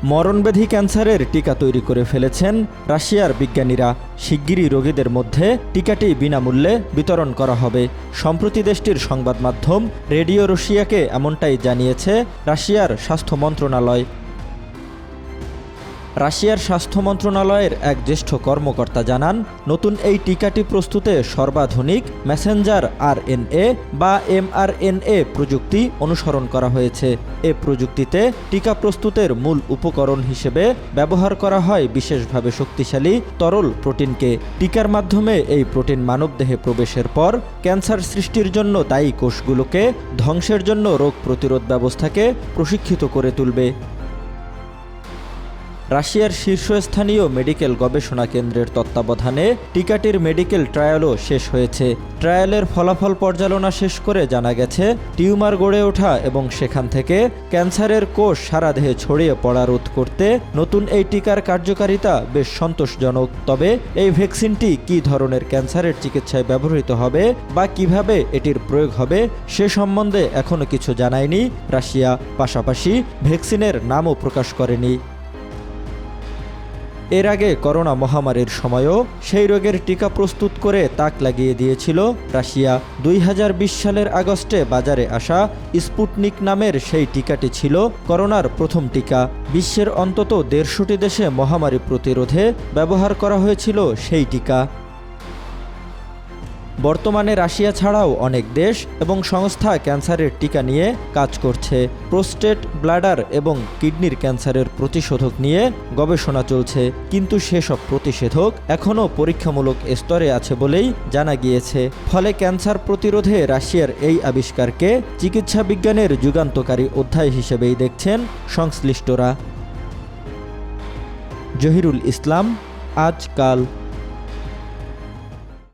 মরণব্যাধি ক্যান্সারের টিকা তৈরি করে ফেলেছেন রাশিয়ার বিজ্ঞানীরা। শিগগিরই রোগীদের মধ্যে টিকাটি বিনামূল্যে বিতরণ করা হবে। সম্প্রতি দেশটির সংবাদ মাধ্যম রেডিও রুশিয়াকে এমনটাই জানিয়েছে রাশিয়ার স্বাস্থ্য মন্ত্রণালয়। রাশিয়ার স্বাস্থ্য মন্ত্রণালয়ের এক জ্যেষ্ঠ কর্মকর্তা জানান, নতুন এই টিকাটি প্রস্তুতে সর্বাধুনিক মেসেঞ্জার আরএনএ বা এমআরএনএ প্রযুক্তি অনুসরণ করা হয়েছে। এ প্রযুক্তিতে টিকা প্রস্তুতের মূল উপকরণ হিসেবে ব্যবহার করা হয় বিশেষভাবে শক্তিশালী তরল প্রোটিনকে। টিকার মাধ্যমে এই প্রোটিন মানবদেহে প্রবেশের পর ক্যান্সার সৃষ্টির জন্য দায়ী কোষগুলোকে ধ্বংসের জন্য রোগ প্রতিরোধ ব্যবস্থাকে প্রশিক্ষিত করে তুলবে। রাশিয়ার শীর্ষস্থানীয় মেডিকেল গবেষণা কেন্দ্রের তত্ত্বাবধানে টিকাটির মেডিকেল ট্রায়ালও শেষ হয়েছে। ট্রায়ালের ফলাফল পর্যালোচনা শেষ করে জানা গেছে, টিউমার গড়ে ওঠা এবং সেখান থেকে ক্যান্সারের কোষ সারা দেহে ছড়িয়ে পড়া রোধ করতে নতুন এই টিকার কার্যকারিতা বেশ সন্তোষজনক। তবে এই ভ্যাকসিনটি কী ধরনের ক্যান্সারের চিকিৎসায় ব্যবহৃত হবে বা কিভাবে এটির প্রয়োগ হবে সে সম্বন্ধে এখনও কিছু জানায়নি রাশিয়া। পাশাপাশি ভ্যাকসিনের নামও প্রকাশ করেনি। এর আগে করোনা মহামারীর সময়ও সেই রোগের টিকা প্রস্তুত করে তাক লাগিয়ে দিয়েছিল রাশিয়া। 2020 সালের আগস্টে বাজারে আসা স্পুটনিক নামের সেই টিকাটি ছিল করোনার প্রথম টিকা। বিশ্বের অন্তত 150টি দেশে মহামারী প্রতিরোধে ব্যবহার করা হয়েছিল সেই টিকা। বর্তমানে রাশিয়া ছাড়াও অনেক দেশ এবং সংস্থা ক্যান্সারের টিকা নিয়ে কাজ করছে। প্রোস্টেট, ব্লাডার এবং কিডনির ক্যান্সারের প্রতিষেধক নিয়ে গবেষণা চলছে, কিন্তু সেসব প্রতিষেধক এখনও পরীক্ষামূলক স্তরে আছে বলেই জানা গিয়েছে। ফলে ক্যান্সার প্রতিরোধে রাশিয়ার এই আবিষ্কারকে চিকিৎসা বিজ্ঞানের যুগান্তকারী অধ্যায় হিসেবেই দেখছেন সংশ্লিষ্টরা। জহিরুল ইসলাম, আজকাল।